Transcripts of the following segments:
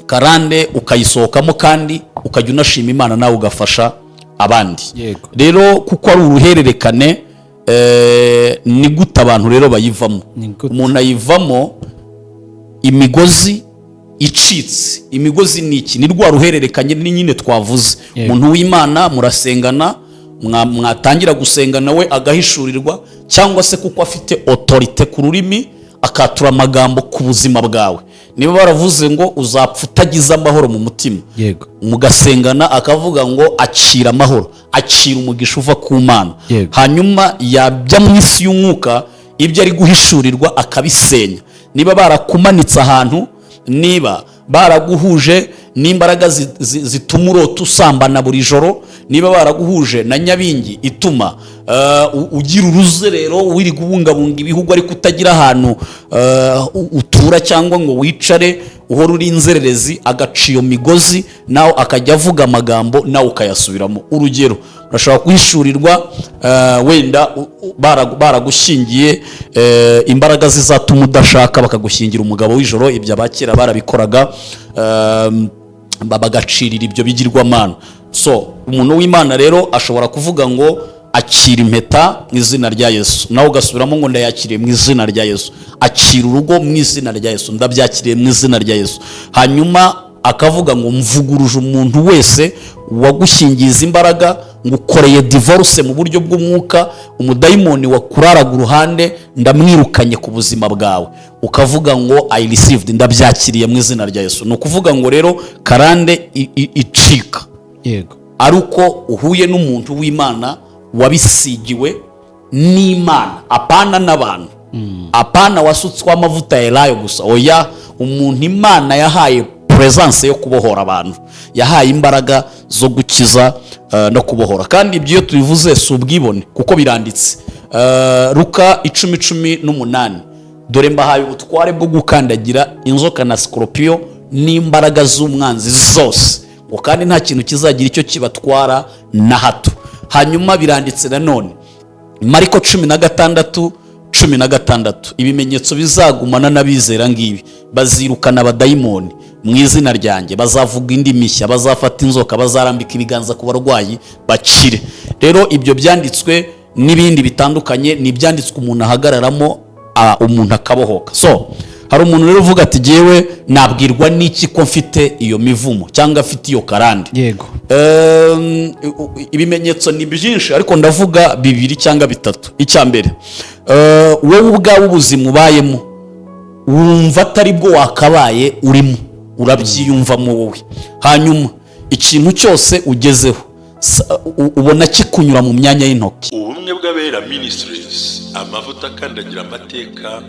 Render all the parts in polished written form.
karande ukayisohokamo kandi ukajya unashima Imana nawe ugafasha abandi. Rero kuko ari uruhererekane, ni gute abantu rero bayivamo? Umuntu ayivamo imigozi icitse. Imigozi ni iki? Ni rwa ruhererekanye ni nyine twavuze. Umuntu w'Imana murasengana, mwatangira gusengana we agahishurirwa, cyangwa se kuko afite autorite ku rurimi akatura amagambo ku buzima bwawe. Niba baravuze ngo uzapfa utagize amahoro mu mutima, mugasengana akavuga ngo acira amahoro, acira umugisha uva ku Mana. Hanyuma yabya mu isi y'umwuka ibyo ari guhishurirwa akabisenya. Niba barakumanitse ahantu, niba baraguhuje n'imbaraga zituma urota usambana buri joro, niba baraguhuje na nyabingi ituma ugira uruzerero wiri kubungabunga ibihugu ariko utagira ahantu utura cyangwa ngo wicare, uhora uri inzererezi, agaciyo migozi nawe akajya avuga amagambo nawe ukayasubiramo. Urugero, urashobora kuhishurirwa wenda baragushingiye imbaraga zizatuma udashaka, bakagushingira umugabo w'ijoro. Ibyo abakera barabikoraga, bagacirira ibyo bigirwamana. So umuntu w'Imana rero ashobora kuvuga ngo acira impeta mu izina rya Yesu, nawe ugasubiramo ngo ndayakiriye mu izina rya Yesu. Acira urugo mu izina rya Yesu, ndabyakiriye mu izina rya Yesu. Hanyuma akavuga ngo mvuguruje umuntu wese wagushingiza imbaraga, ngukoreye divorce mu buryo bw'umwuka, umudayimoni wakuraraga uruhande ndamwirukanye ku buzima bwawe. Ukavuga ngo I received, ndabyakiriye mu izina rya Yesu. No kuvuga ngo rero karande icika. Ari uko uhuye n'umuntu w'Imana wabisigiwe n'Imana, apana n'abantu. Apana wasutswe amavuta ya Elayo gusa. Oya, umuntu Imana yahaye presence yo kubohora abantu, yahaye imbaraga zo gukiza no kubohora. Kandi ibyo tubivuze si ubwibone kuko biranditse. Luka 10:18, dore mbahaye ubutware bwo gukandagira inzoka na scorpion n'imbaraga z'umwanzi zose, ngo kandi nta kintu kizagira icyo kibatwara na hato. Hanyuma biranditse nanone Mariko 16:16, ibimenyetso bizagumana n'abizera ngibi: bazirukana abadayimoni mu izina ryanjye, bazavuga indi mishya, bazafata inzoka, bazarambika ibiganza ku barwayi bakire. Rero ibyo byanditswe n'ibindi bitandukanye, ni ibyanditswe umuntu ahagararamo, umuntu akabohoka. So hari umuntu rero uvuga ati jewe nabwirwa n'iki ko mfite iyo mivumo cyangwa afite iyo karande? Ibimenyetso ni byinshi ariko ndavuga bibiri cyangwa bitatu. Icyambere, wowe ubwawe ubuzima ubayemo wumva atari bwo wakabaye urimo, urabyiyumvamo wowe. Hanyuma ikintu cyose ugezeho ubona kikunyura mu myanya y'intoki. Ubumwe bw'Abera Ministries, amavuta akandagira amateka,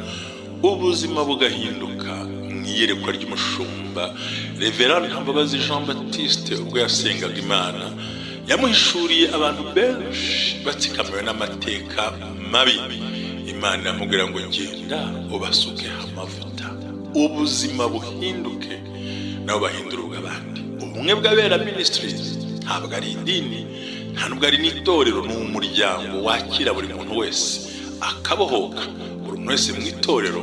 ubuzima bugahinduka. Mwiyerekwa ry'umushumba Reverend Mbabazi Jean Baptiste ubwo yasengaga Imana, yamuhishuriye abantu benshi batsikamiwe n'amateka mabi. Imana yamubwira ngo genda ubasuke amavuta, ubuzima buhinduke, nabo bahindura ubw'abandi. Ubumwe bw'Abera Ministries ntabwo ari idini, nta nubwo ari n'itorero, ni umuryango wakira buri muntu wese akabohoka. Buri muntu wese mu itorero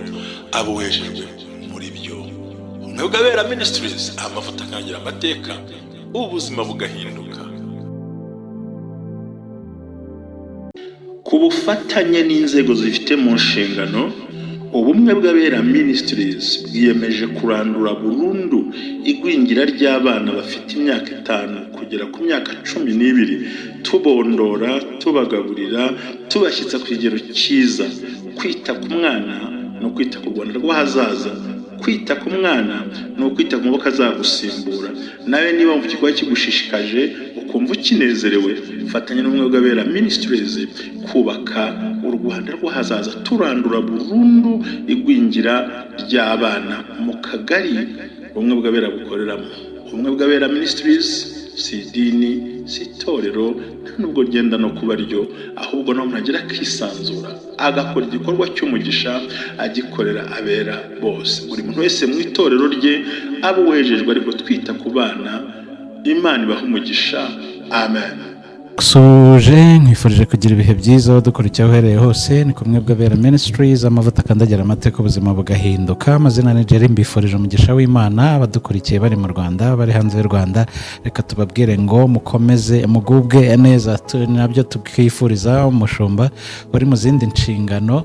abohejejwe muri byo. Ubumwe bw'Abera Ministries, amavuta akandagira amateka, ubuzima bugahinduka. Ku bufatanye n'inzego zifite mu nshingano, Ubumwe bw'Abera Ministries bwiyemeje kurandura burundu igwingira ry'abana bafite imyaka 5 kugera ku myaka 12, tubondora, tubagaburira, tubashyitsa ku kigero cyiza. Kwita ku mwana no kwita ku Rwanda rw'ahazaza. Kwita ku mwana no kwita ku maboko azagusimbura. Nawe niba mu kigo kigushishikaje ukumva ukinezerewe, fatanya n'Ubumwe bw'Abera Ministries kubaka u Rwanda rw'ahazaza, turandura burundu igwingira ry'abana mu kagari Ubumwe bw'Abera bukoreramo. Ubumwe bw'Abera Ministries si idini, si itorero, nta nubwo ryenda no kuba ryo, ahubwo no muragira kisanzura agakora igikorwa cy'umugisha agikorera abera bose. Buri muntu wese mu itorero rye abo wejejwe, ariko twita ku bana. Imana ibaha umugisha. Amen. suje nkwifurije kugira ibihe byiza dukurikiye uhereye hose ni kumwe bw'Abera Ministries amavuta akandagira amateka ubuzima bugahinduka amazina ni Jerry mbifurije umugisha w'Imana abadukurikiye bari mu Rwanda bari hanze y'u Rwanda reka tubabwire ngo mukomeze mugubwe neza nabyo tukifuriza umushumba uri mu zindi nshingano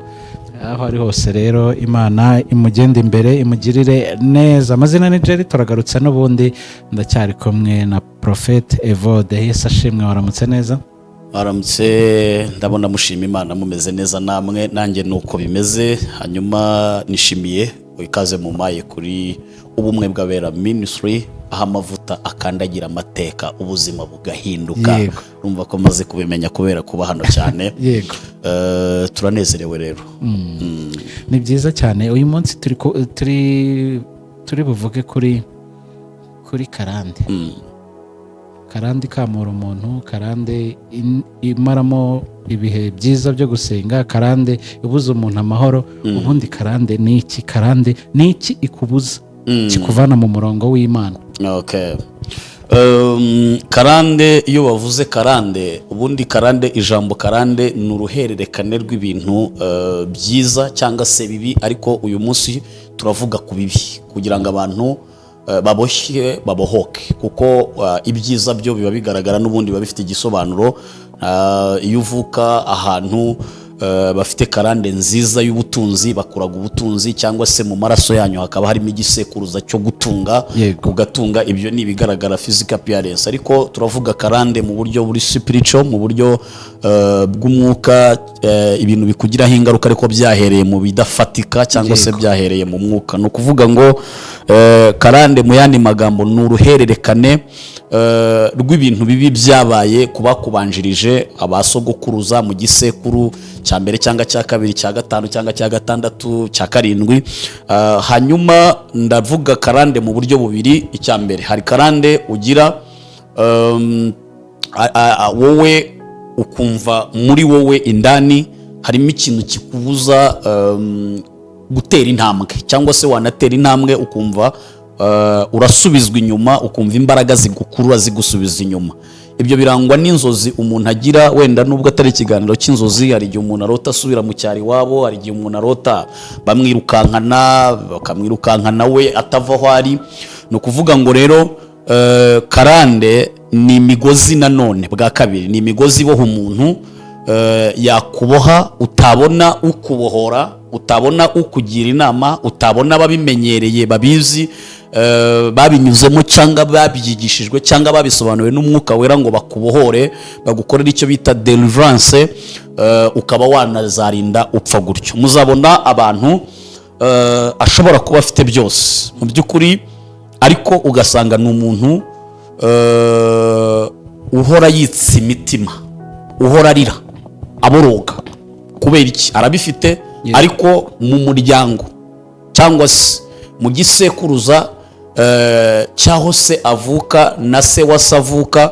aho ari hose rero Imana imugende imbere imugirire neza amazina ni Jerry turagarutse n'ubundi ndacyari kumwe na Prophet Evode Yesu ashimwe waramutse neza waramutse ndabona mushima Imana mumeze neza namwe nanjye nuko bimeze hanyuma nishimiye ikaze mu maye kuri ubumwe bw'Abera Ministry aho amavuta akandagira amateka ubuzima bugahinduka urumva ko maze kubimenya kubera kuba hano cyane yego turanezerewe rero ni byiza cyane uyu munsi turi buvuge kuri karande karande kamura umuntu karande imaramo ibihe byiza byo gusenga karande ibuza umuntu amahoro ubundi karande ni iki karande ni iki ikubuza kikuvana mu murongo w'Imana okay karande iyo bavuze karande ubundi karande ijambo karande ni uruhererekane rw'ibintu byiza cyangwa se bibi ariko uyu munsi turavuga ku bibi kugira ngo abantu babohoke kuko ibyiza byo biba bigaragara n'ubundi biba bifite igisobanuro iyo uvuka ahantu bafite karande nziza y'ubutunzi bakuraga ubutunzi cyangwa se mu maraso yanyu hakaba harimo igisekuruza cyo gutunga ugatunga ibyo ni ibigaragara physical appearance ariko turavuga karande mu buryo buri spiritual mu buryo bw'umwuka ibintu bikugiraho ingaruka ariko byahereye mu bidafatika cyangwa se byahereye mu mwuka no kuvuga ngo karande mu yandi magambo ni uruhererekane rw'ibintu bibi byabaye kubakubanjirije abasogokuruza mu gisekuru cya mbere cyangwa cya kabiri cya gatanu cyangwa cya gatandatu cya karindwi hanyuma ndavuga karande mu buryo bubiri icya mbere hari karande ugira wowe ukumva muri wowe indani harimo ikintu kikubuza gutera intambwe cyangwa se wanatera intambwe ukumva urasubizwa inyuma ukumva imbaraga zigukurura zigusubiza inyuma ibyo birangwa n'inzozi umuntu agira wenda nubwo atari ikiganiro cy'inzozi hari igihe umuntu arota asubira mu cyari wabo hari igihe umuntu arota bakamwirukankana we atava aho ari ni ukuvuga ngo rero karande ni imigozi nanone bwa kabiri ni imigozi iboha umuntu yakuboha utabona ukubohora utabona ukugira inama utabona ababimenyereye babizi babinyuzemo cyangwa babyigishijwe cyangwa babisobanuriwe n'umwuka wera ngo bakubohore bagukorera icyo bita deliverance ukaba wanazarinda upfa gutyo muzabona abantu ashobora kuba afite byose mu by'ukuri ariko ugasanga ni umuntu uhora yitsa imitima uhora arira aboroga kubera iki arabifite ariko mu muryango cyangwa se mu gisekuruza cyaho se avuka na se wase avuka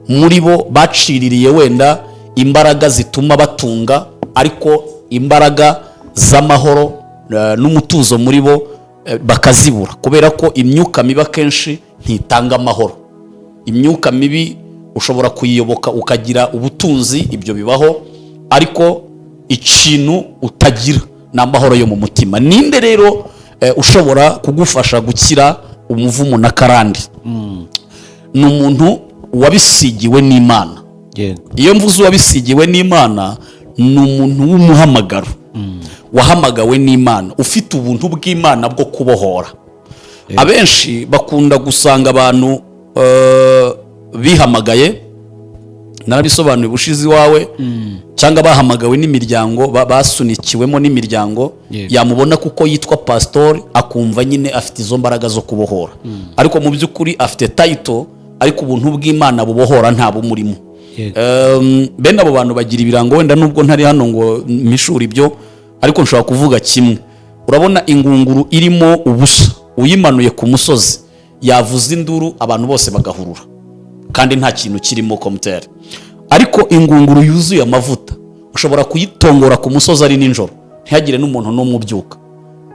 muri bo baciririye wenda imbaraga zituma batunga ariko imbaraga z'amahoro n'umutuzo muri bo bakazibura kubera ko imyuka mibi akenshi ntitanga amahoro imyuka mibi ushobora kuyiyoboka ukagira ubutunzi ibyo bibaho ariko ikintu utagira ni amahoro yo mu mutima ninde rero ushobora kugufasha gukira umuvumo na karande ni umuntu wabisigiwe n'Imana iyo mvuze wabisigiwe n'Imana ni umuntu w'umuhamagaro wahamagawe n'Imana ufite ubuntu bw'Imana bwo kubohora abenshi bakunda gusanga abantu bihamagaye narabisobanuye ubushizi wawe cyangwa bahamagawe n'imiryango basunikiwemo n'imiryango yamubona kuko yitwa pastor akumva nyine afite izo mbaraga zo kubohora ariko mu by'ukuri afite title ariko ubuntu bw'Imana bubohora nta bumurimo bene abo bantu bagira ibirango wenda nubwo ntari hano ngo mishura ibyo ariko nshobora kuvuga kimwe urabona ingunguru irimo ubusa uyimanuye ku musozi yavuza induru abantu bose bagahurura kandi nta kintu kirimo komuteri ariko ingunguru yuzuye amavuta ushobora kuyitongora ku musozi ari nijoro ntihagire n'umuntu n'umwe ubyuka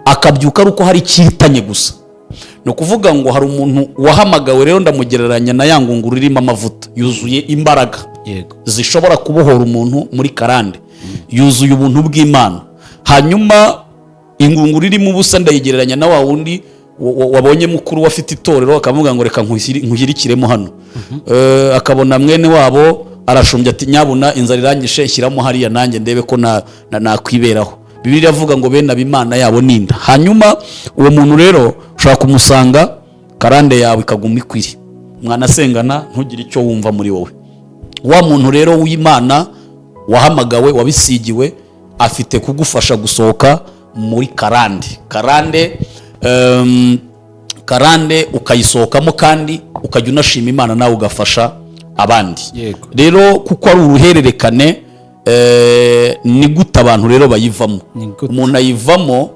akabyuka ari uko hari ikihitanye gusa ni ukuvuga ngo hari umuntu wahamagawe rero ndamugereranya na ya ngunguru irimo amavuta yuzuye imbaraga zishobora kubohora umuntu muri karande. Yuzuye ubuntu bw'Imana. Hanyuma ingunguru irimo ubusa ndayigereranya na wa wundi wabonye mukuru wafite itorero akavuga ngo reka nkuyirikiremo hano. Akabona mwene wabo arashumbye ati nyabuna inzara iranyishe shyiramo hariya nanjye ndebe ko nakwiberaho. Bibiliya avuga ngo bene ab'Imana yabo ninda. Hanyuma uwo muntu rero ushaka kumusanga karande yawe ikaguma ikwiri, mwanasengana ntugire icyo wumva muri wowe. Wa muntu rero w'Imana wahamagawe wabisigiwe afite kugufasha gusohoka muri karande ukayisohokamo kandi ukajya unashima Imana nawe ugafasha abandi. Rero kuko ari uruhererekane ni gute abantu rero bayivamo. Umuntu ayivamo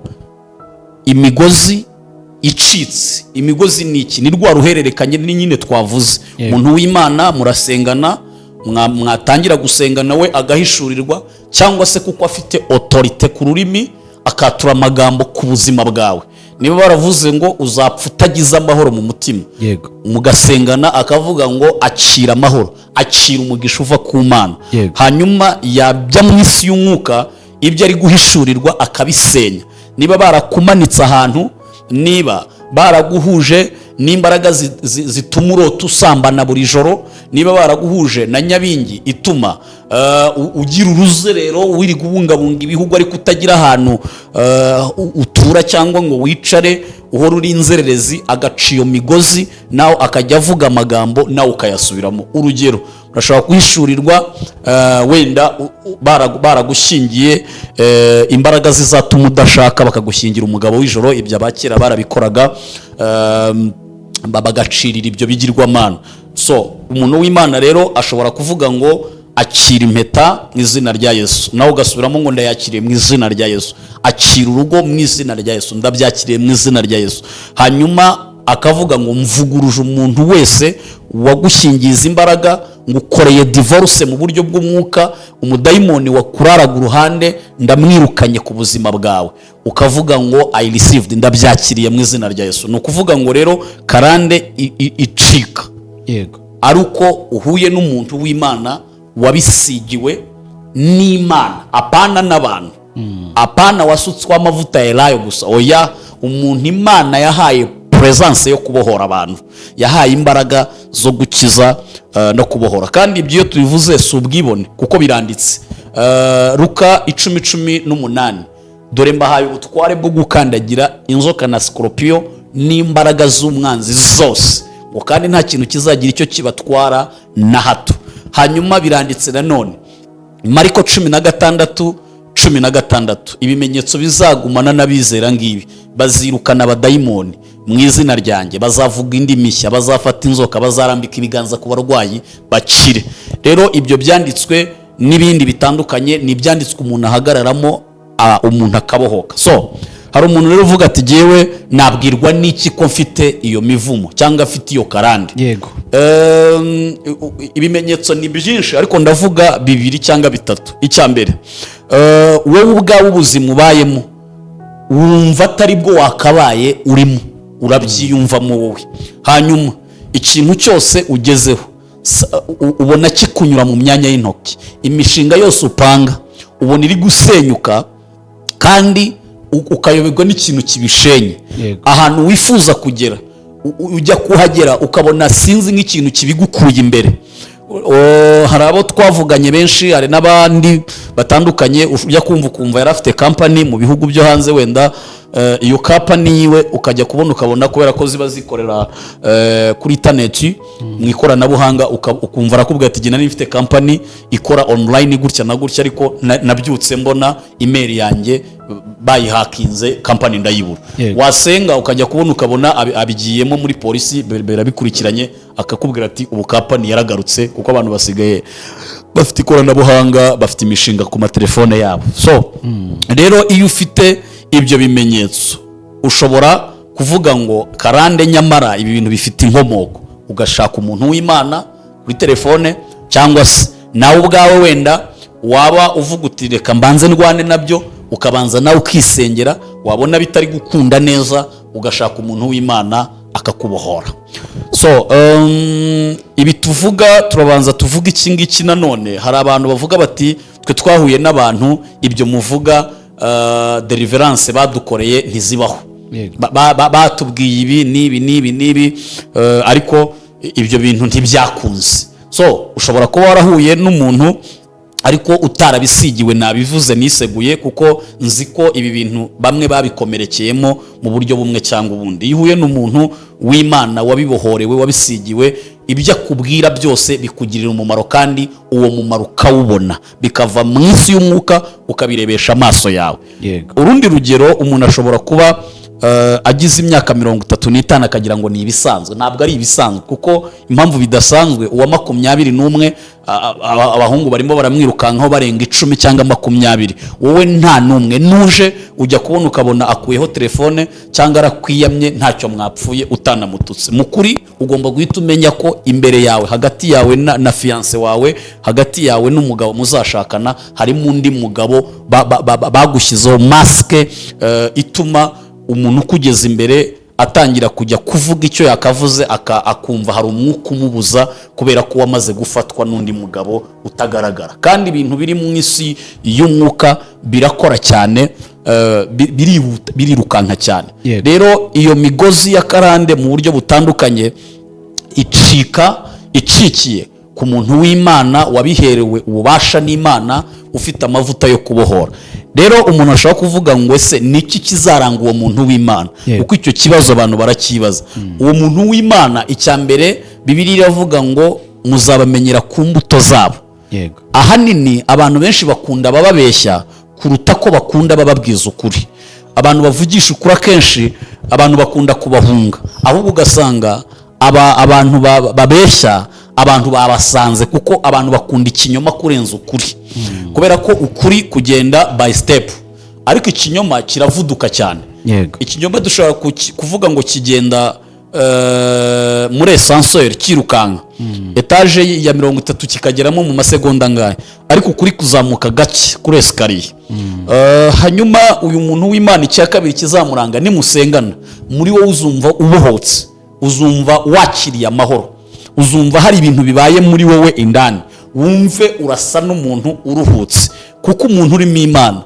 imigozi icitse. Imigozi ni iki? Ni rwa ruhererekanye ni nyine twavuze. Umuntu w'Imana murasengana, mwatangira gusengana we agahishurirwa, cyangwa se kuko afite autorite ku rurimi akatura amagambo ku buzima bwawe. Niba baravuze ngo uzapfa utagize amahoro mu mutima, mugasengana akavuga ngo acira amahoro, acira umugisha uva ku Mana. Hanyuma yabya mu isi y'umwuka ibyo ari guhishurirwa akabisenya. Niba barakumanitse ahantu, niba baraguhuje n'imbaraga zituma urota usambana buri joro, niba baraguhuje na nyabingi ituma ugira uruzerero wiri kubungabunga ibihugu ariko utagira ahantu utura cyangwa ngo wicare uhora uri inzererezi, agaciyo migozi nawe akajya avuga amagambo nawe ukayasubiramo. Urugero, urashobora kuhishurirwa wenda baragushingiye imbaraga zizatuma udashaka bakagushingira umugabo w'ijoro. Ibyo abakera barabikoraga, bagacirira ibyo bigirwamana. So umuntu w'Imana rero ashobora kuvuga ngo acira impeta mu izina rya Yesu, nawe ugasubiramo ngo ndayakiriye mu izina rya Yesu. Acira urugo mu izina rya Yesu, ndabyakiriye mu izina rya Yesu. Hanyuma akavuga ngo mvuguruje umuntu wese wagushingiza imbaraga, ngukoreye divorce mu buryo bw'umwuka, umudayimoni wakuraraga uruhande ndamwirukanye ku buzima bwawe. Ukavuga ngo I received, ndabyakiriye mu izina rya Yesu. Ni ukuvuga ngo rero karande icika ari uko uhuye n'umuntu w'Imana wabisigiwe n'Imana, apana n'abantu, apana wasutswe amavuta ya Elayo gusa. Oya, umuntu Imana yahaye presence yo kubohora abantu, yahaye imbaraga zo gukiza no kubohora. Kandi ibyo tubivuze si ubwibone kuko biranditse. Luka 10:18, dore mbahaye ubutware bwo gukandagira inzoka na scorpion n'imbaraga z'umwanzi zose, ngo kandi nta kintu kizagira icyo kibatwara na hato. Hanyuma biranditse nanone Mariko 16:16, ibimenyetso bizagumana n'abizera ngibi: bazirukana abadayimoni mu izina ryanjye, bazavuga indi mishya, bazafata inzoka, bazarambika ibiganza ku barwayi bakire. Rero ibyo byanditswe n'ibindi bitandukanye ni ibyanditswe umuntu ahagararamo umuntu akabohoka. So hari umuntu rero uvuga ati jewe nabwirwa n'iki ko mfite iyo mivumo cyangwa afite iyo karande? Ibimenyetso ni byinshi ariko ndavuga bibiri cyangwa bitatu. Icya mbere, wowe ubwawe ubuzima ubayemo wumva atari bwo wakabaye urimo, urabyiyumvamo wowe. Hanyuma ikintu cyose ugezeho ubona kikunyura mu myanya y'intoki, imishinga yose upanga ubona iri gusenyuka kandi ukayoberwa n'ikintu kibishenye. Ahantu wifuza kugera ujya kuhagera ukabona sinzi nk'ikintu kibigukuye imbere. Hari abo twavuganye benshi, hari n'abandi batandukanye ujya kumva yari afite company mu bihugu byo hanze, wenda iyo company yiwe ukajya ukabona kubera ko ziba zikorera kuri internet mu ikoranabuhanga, ukumva arakubwira ati gina nifite company ikora online gutya na gutya, ariko nabyutse mbona email yanjye bayihakinze company ndayibura. Wasenga ukajya ukabona abigiyemo muri polisi berabikurikiranye, akakubwira ati ubu company yaragarutse kuko abantu basigaye bafite ikoranabuhanga, bafite imishinga ku matelefone yabo. So rero iyo ufite ibyo bimenyetso ushobora kuvuga ngo karande, nyamara ibi bintu bifite inkomoko, ugashaka umuntu w'Imana kuri telefone, cyangwa se nawe ubwawe wenda waba uvuga uti reka mbanze ndwane nabyo, ukabanza nawe ukisengera, wabona bitari gukunda neza ugashaka umuntu w'Imana akakubohora. so ibi tuvuga turabanza tuvuga iki ngiki nanone hari abantu bavuga bati twe twahuye n'abantu ibyo muvuga deliverance badukoreye ntizibaho batubwiye ibi n'ibi ariko ibyo bintu ntibyakunze. So ushobora kuba warahuye n'umuntu ariko utarabisigiwe nabivuze niseguye kuko nzi ko ibi bintu bamwe babikomerekeyemo mu buryo bumwe cyangwa ubundi. Ihuye n'umuntu w'Imana wabibohorewe wabisigiwe ibyo akubwira byose bikugirira umumaro kandi uwo mumaro ukawubona bikava mu isi y'umwuka ukabirebesha amaso yawe. Urundi rugero umuntu ashobora kuba agize imyaka 35 akagira ngo ni ibisanzwe. Ntabwo ari ibisanzwe kuko impamvu bidasanzwe uwa 21 abahungu barimo baramwirukankaho barenga 10 cyangwa 20 wowe nta numwe nuje ujya kubona ukabona akuyeho telefone cyangwa arakwiyamye ntacyo mwapfuye utanamututse. Mukuri ugomba guhita umenya ko imbere yawe hagati yawe na fiance wawe hagati yawe n'umugabo muzashakana harimo undi mugabo bagushyizeho maske ituma umuntu kugeza imbere atangira kujya kuvuga icyo yakavuze akumva hari umwuka umubuza kubera ko wamaze gufatwa n'undi mugabo utagaragara. Kandi ibintu biri mu isi y'umwuka birakora cyane, birirukanka cyane. Rero iyo migozi ya karande mu buryo butandukanye icikiye ku muntu w'Imana wabiherewe ububasha n'Imana ufite amavuta yo kubohora. Rero umuntu ashobora kuvuga ngo ese niki kizaranga uwo muntu w'Imana kuko icyo kibazo abantu barakibaza. Uwo muntu w'Imana icyambere Bibiliya iravuga ngo muzabamenyera ku mbuto zabo. Ahanini abantu benshi bakunda bababeshya kuruta ko bakunda bababwiza ukuri. Abantu bavugisha ukuri akenshi abantu bakunda kubahunga, ahubwo ugasanga abantu babeshya abantu babasanze kuko abantu bakunda ikinyoma kurenza ukuri. Kubera ko ukuri kugenda by step ariko ikinyoma kiravuduka cyane. Ikinyoma dushobora kuvuga ngo kigenda muri ascenseur kirukanka etage ya 30 kikageramo mu masegonda ngahe, ariko ukuri kuzamuka gake kuri escalier. Hanyuma uyu muntu w'Imana icya kabiri kizamuranga ni musengana muri wowe uzumva ubohotse, uzumva wakiriye amahoro, uzumva hari ibintu bibaye muri wowe indani, wumve urasa n'umuntu uruhutse kuko umuntu urimo Imana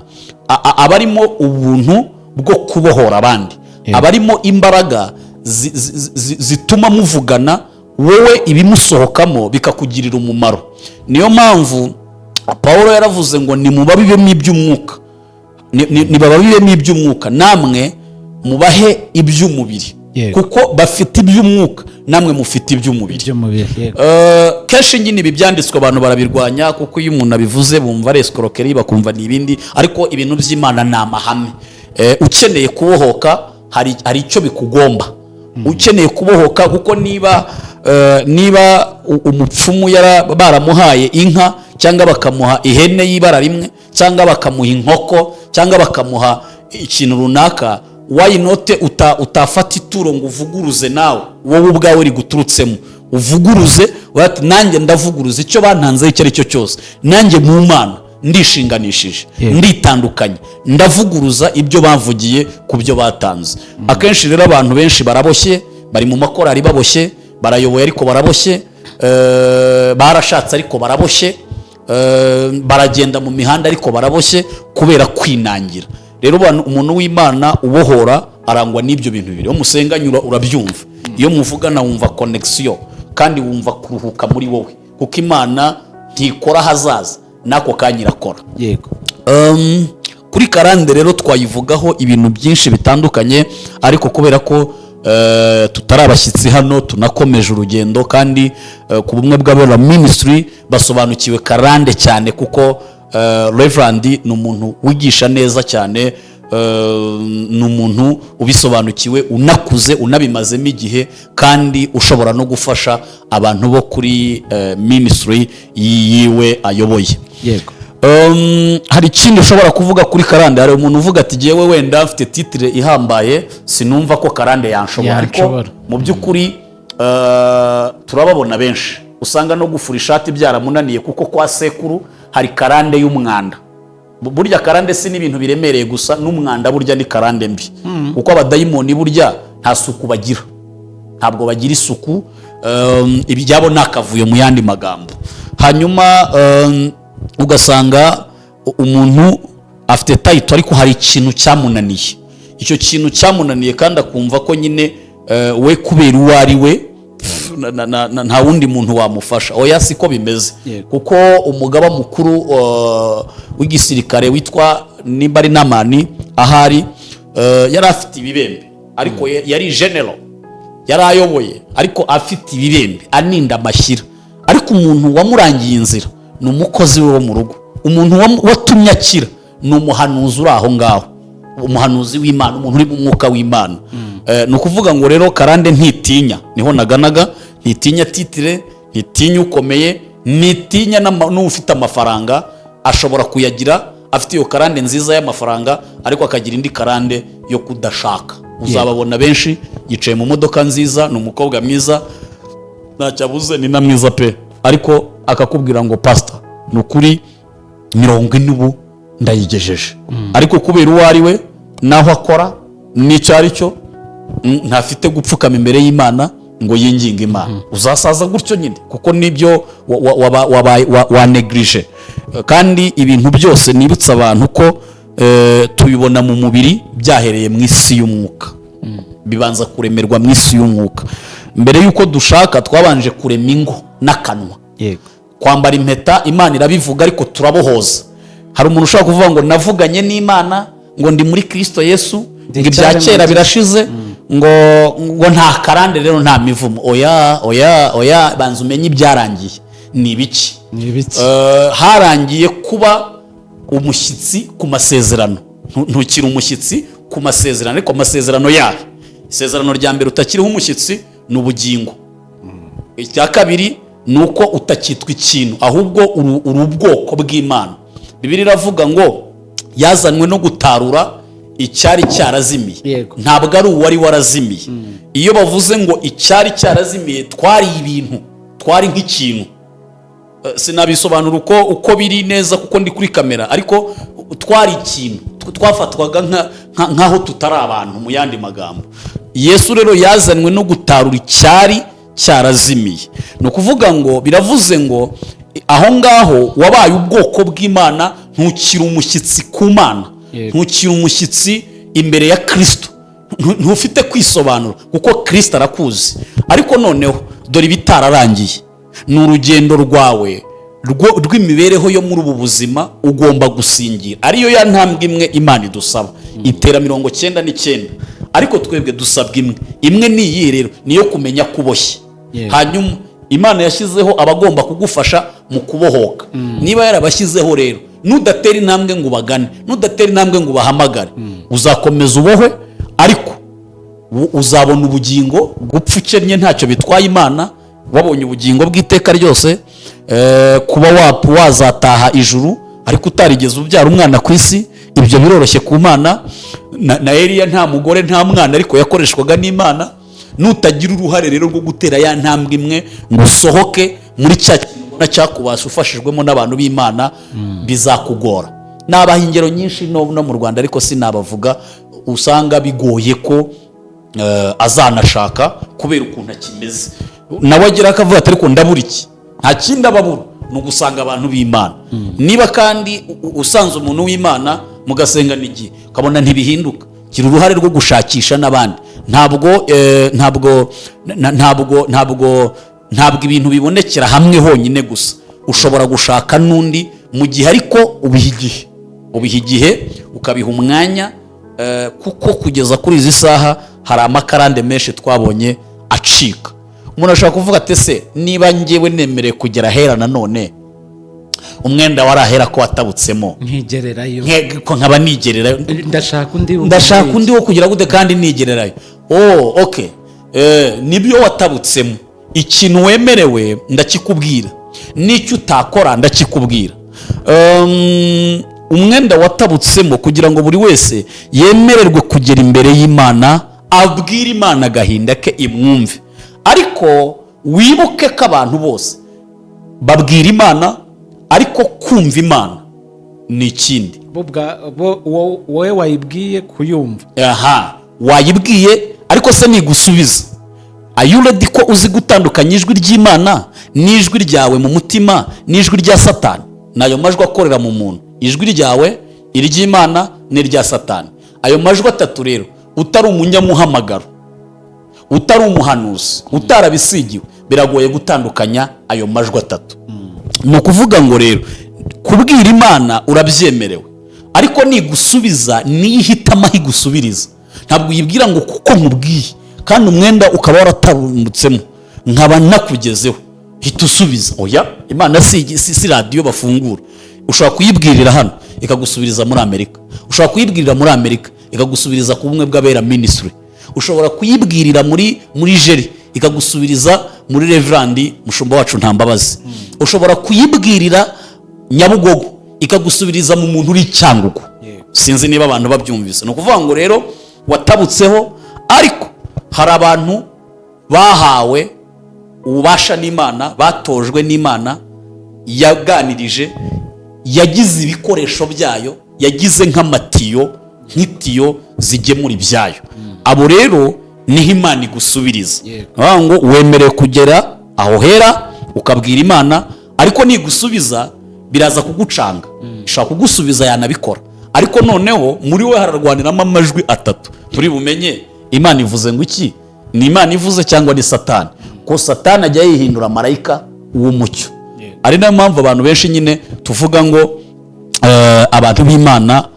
abarimo ubuntu bwo kubohora abandi, abarimo imbaraga zituma muvugana wowe ibimusohokamo bikakugirira umumaro. Niyo mpamvu Paulo yaravuze ngo ni mubabibemo iby'umwuka, ni bababibemo iby'umwuka namwe mubahe iby'umubiri kuko bafite iby'umwuka namwe mufite iby'umubiri. Kenshi nyine ibi byanditswe abantu barabirwanya kuko iyo umuntu abivuze bumva ari escroquerie bakumva ni ibindi, ariko ibintu by'Imana ni amahame. Ukeneye kubohoka hari icyo bikugomba. Ukeneye kubohoka kuko niba umupfumu baramuhaye inka cyangwa bakamuha ihene y'ibara rimwe cyangwa bakamuha inkoko cyangwa bakamuha ikintu runaka, why not utafata ituro ngo uvuguruze nawe wowe ubwawe riguturutsemo, uvuguruze wati nanjye ndavuguruza icyo bantanze icyo ari cyo cyose, nanjye mu Mana ndishinganishije nditandukanye ndavuguruza ibyo bavugiye ku byo batanze. Akenshi rero abantu benshi baraboshye, bari mu makorari baboshye, barayoboye ariko baraboshye, barashatse ariko baraboshye, baragenda mu mihanda ariko baraboshye kubera kwinangira. Rero umuntu w'Imana ubohora arangwa n'ibyo bintu bibiri. Iyo musenganyura urabyumva, iyo muvugana wumva connection kandi wumva kuruhuka muri wowe kuko Imana ntikora hazaza nako kanyirakora. Kuri karande rero twayivugaho ibintu byinshi bitandukanye, ariko kubera ko tutarabashyitsi hano tunakomeje urugendo kandi ku bumwe bw'Abera Ministry basobanukiwe karande cyane kuko Reverend ni umuntu wigisha neza cyane, ni umuntu ubisobanukiwe unakuze unabimazemo igihe kandi ushobora no gufasha abantu bo kuri ministry yiwe ayoboye. Hari ikindi ushobora kuvuga kuri karande. Hari umuntu uvuga ati jewe wenda mfite titre ihambaye sinumva ko karande yanshobora, ariko mu by'ukuri turababona benshi usanga no gufura ishati byaramunaniye kuko kwa sekuru hari karande y'umwanda. Burya karande si n'ibintu biremereye gusa, n'umwanda burya ni karande mbi kuko abadayimoni burya nta suku bagira. ntabwo bagira isuku, ibyabo nakavuyo mu yandi magambo. Hanyuma ugasanga umuntu afite title ariko hari ikintu cyamunaniye, icyo kintu cyamunaniye kandi akumva ko nyine we kubera uwo ari we nta wundi muntu wamufasha. Oya, siko bimeze, kuko umugaba mukuru w'igisirikare witwa nimba ari Namani ahari, yari afite ibibembe ariko yari general, yari ayoboye ariko afite ibibembe aninda amashyira, ariko umuntu wamurangiye inzira ni umukozi we wo mu rugo, umuntu watumye akira ni umuhanuzi uri aho ngaho, umuhanuzi w'Imana, umuntu uri mu mwuka w'Imana. Ni ukuvuga ngo rero karande ntitinya, niho naganaga, ntitinya titire, ntitinya ukomeye, ntitinya n'ufite amafaranga ashobora kuyagira, afite iyo karande nziza y'amafaranga ariko akagira indi karande yo kudashaka. Uzababona benshi yicaye mu modoka nziza, ni umukobwa mwiza, ntacyo abuze, ni na mwiza pe, ariko akakubwira ngo pastor ni ukuri 40 ubu ndayigejeje, ariko kubera uwo ari we naho akora n'icyo ari cyo ntafite gupfukama imbere y'Imana ngo yinginge Imana. Uzasaza gutyo nyine, kuko nibyo wa neglige. Kandi ibintu byose nibutsa abantu ko tubibona mu mubiri byahereye mu isi y'umwuka, bibanza kuremerwa mu isi y'umwuka. Mbere yuko dushaka twabanje kurema ingo n'akanwa, kwambara impeta Imana irabivuga ariko turabohoza. Hari umuntu ushaka kuvuga ngo navuganye n'Imana, ngo ndi muri Kristo Yesu, ngo ibya kera birashize, ngo nta karande rero nta mivumo. Oya, banza umenye ibyarangiye ni ibiki. Harangiye kuba umushyitsi ku masezerano, ntukiri umushyitsi ku masezerano, ariko amasezerano yayo, isezerano rya mbere utakiriho umushyitsi ni ubugingo, icya kabiri ni uko utakitwa ikintu ahubwo uri ubwoko bw'Imana. Bibiliya iravuga ngo yazanwe no gutarura icyari cyarazimiye, ntabwo ari uwari warazimiye. Iyo bavuze ngo icyari cyarazimiye, twari ibintu, twari nk'ikintu, sinabisobanura uko biri neza kuko ndi kuri kamera, ariko twari ikintu, twafatwaga nkaho tutari abantu mu yandi magambo. Yesu rero yazanwe no gutarura icyari cyarazimiye, ni ukuvuga ngo biravuze ngo aho ngaho wabaye ubwoko bw'Imana, ntukiri umushyitsi ku Mana, ntukiri umushyitsi imbere ya Kristo, ntufite kwisobanura kuko Kristo arakuzi. Ariko noneho dore ibitararangiye, ni urugendo rwawe rw'imibereho yo muri ubu buzima ugomba gusingira, ariyo ya ntambwe imwe Imana idusaba, itera 99, ariko twebwe dusabwa imwe ni iyi rero, niyo kumenya kuboshya. Hanyuma Imana yashyizeho abagomba kugufasha mu kubohoka. Niba yarabashyizeho rero, nudatera intambwe ngo bagane, nudatera intambwe ngo bahamagare, uzakomeza ubohwe, ariko uzabona ubugingo gupfa ukennye ntacyo bitwaye Imana. Wabonye ubugingo bw'iteka ryose, kuba wazataha ijuru ariko utarigeze ubyara umwana ku isi, ibyo biroroshye ku Mana. Na Eliya nta mugore nta mwana, ariko yakoreshwaga n'Imana. Nutagira uruhare rero rwo gutera ya ntambwe imwe ngo usohoke muri cya kintu cyakubasha ufashijwemo n'abantu b'Imana, bizakugora. Nabaha ingero nyinshi no mu Rwanda, ariko sinabavuga, usanga bigoye ko azanashaka kubera ukuntu akimeze. Nawe agira akavuga ati ariko ndabura iki? Nta kindi ababura, ni ugusanga abantu b'Imana. Niba kandi usanze umuntu w'Imana mugasengana igihe ukabona ntibihinduka, gira uruhare rwo gushakisha n'abandi. Ntabwo ibintu bibonekera hamwe honyine gusa, ushobora gushaka n'undi mu gihe, ariko ubiha igihe ukabiha umwanya, kuko kugeza kuri izi saha hari amakarande menshi twabonye acika. Umuntu ashobora kuvuga ati se niba ngewe nemereye kugera ahera, nanone umwenda warahera ko watabutsemo nkigererayo, nkaba nigererayo, ndashaka undi wo kugira gute kandi nigererayo. Okay, nibyo watabutsemo, ikintu wemerewe ndakikubwira, n'icyo utakora ndakikubwira. Umwenda watabutsemo kugira ngo buri wese yemererwe kugera imbere y'Imana, abwira Imana agahinda ke imwumve. Ariko wibuke ko abantu bose babwira Imana, ariko kumva Imana ni ikindi. Wowe wayibwiye kuyumva, wayibwiye, ariko se nigusubiza are you ready ko uzi gutandukanya ijwi ry'Imana n'ijwi ryawe mu mutima n'ijwi rya Satani? Nayo majwi akorera mu muntu, ijwi ryawe, iry'Imana n'irya Satani. Ayo majwi atatu rero, utari umunyamuhamagaro, utari umuhanuzi, utarabisigiwe, biragoye gutandukanya ayo majwi atatu. Ni ukuvuga ngo rero kubwira Imana urabyemerewe, ariko nigusubiza nihitamo igusubiriza. Ntabwo uyibwira ngo kuko nkubwiye kandi umwenda ukaba waratabundutsemo nkaba nakugezeho hita usubiza. Oya, Imana si radio bafungura. Ushobora kuyibwirira hano ikagusubiriza muri Amerika, ushobora kuyibwirira muri Amerika ikagusubiriza ku bumwe bw'abera ministry, ushobora kuyibwirira muri Jeri ikagusubiriza muri Reverend Mushumba wacu Ntambabazi, ushobora kuyibwirira Nyabugogo ikagusubiriza mu muntu uri Cyangugu. Sinzi niba abantu babyumvise. No kuvuga ngo rero watabutseho, ariko hari abantu bahawe ububasha n'Imana, batojwe n'Imana, yaganirije, yagize ibikoresho byayo, yagize nk'amatiyo, nk'itiyo zigemura ibyayo. Abo rero niho Imana igusubiriza. Ngo wemerewe kugera aho hera ukabwira Imana, ariko nigusubiza biraza kugucanga. Ishaka kugusubiza yanabikora, ariko noneho muri we hararwaniramo amajwi atatu. Turi bumenye Imana ivuze ngo iki, ni Imana ivuze cyangwa ni Satani. Ko Satani ajya yihindura marayika w'umucyo. Ari nayo mpamvu abantu benshi nyine tuvuga ngo abantu b'Imana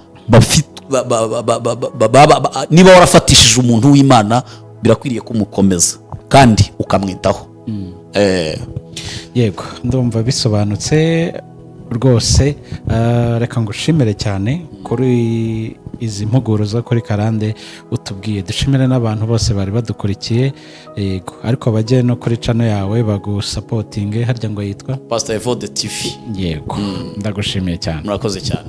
niba warafatishije umuntu w'Imana birakwiriye kumukomeza kandi ukamwitaho. Yego, ndumva bisobanutse rwose. Reka ngushimire cyane kuri izi mpuguro zo kuri Karande utubwiye. Dushimire n'abantu bose bari badukurikiye. Yego, ariko bajye no kuri channel yawe bagusapotinge, harya ngo yitwa Pastor Evode TV. Yego, ndagushimiye cyane. Murakoze cyane.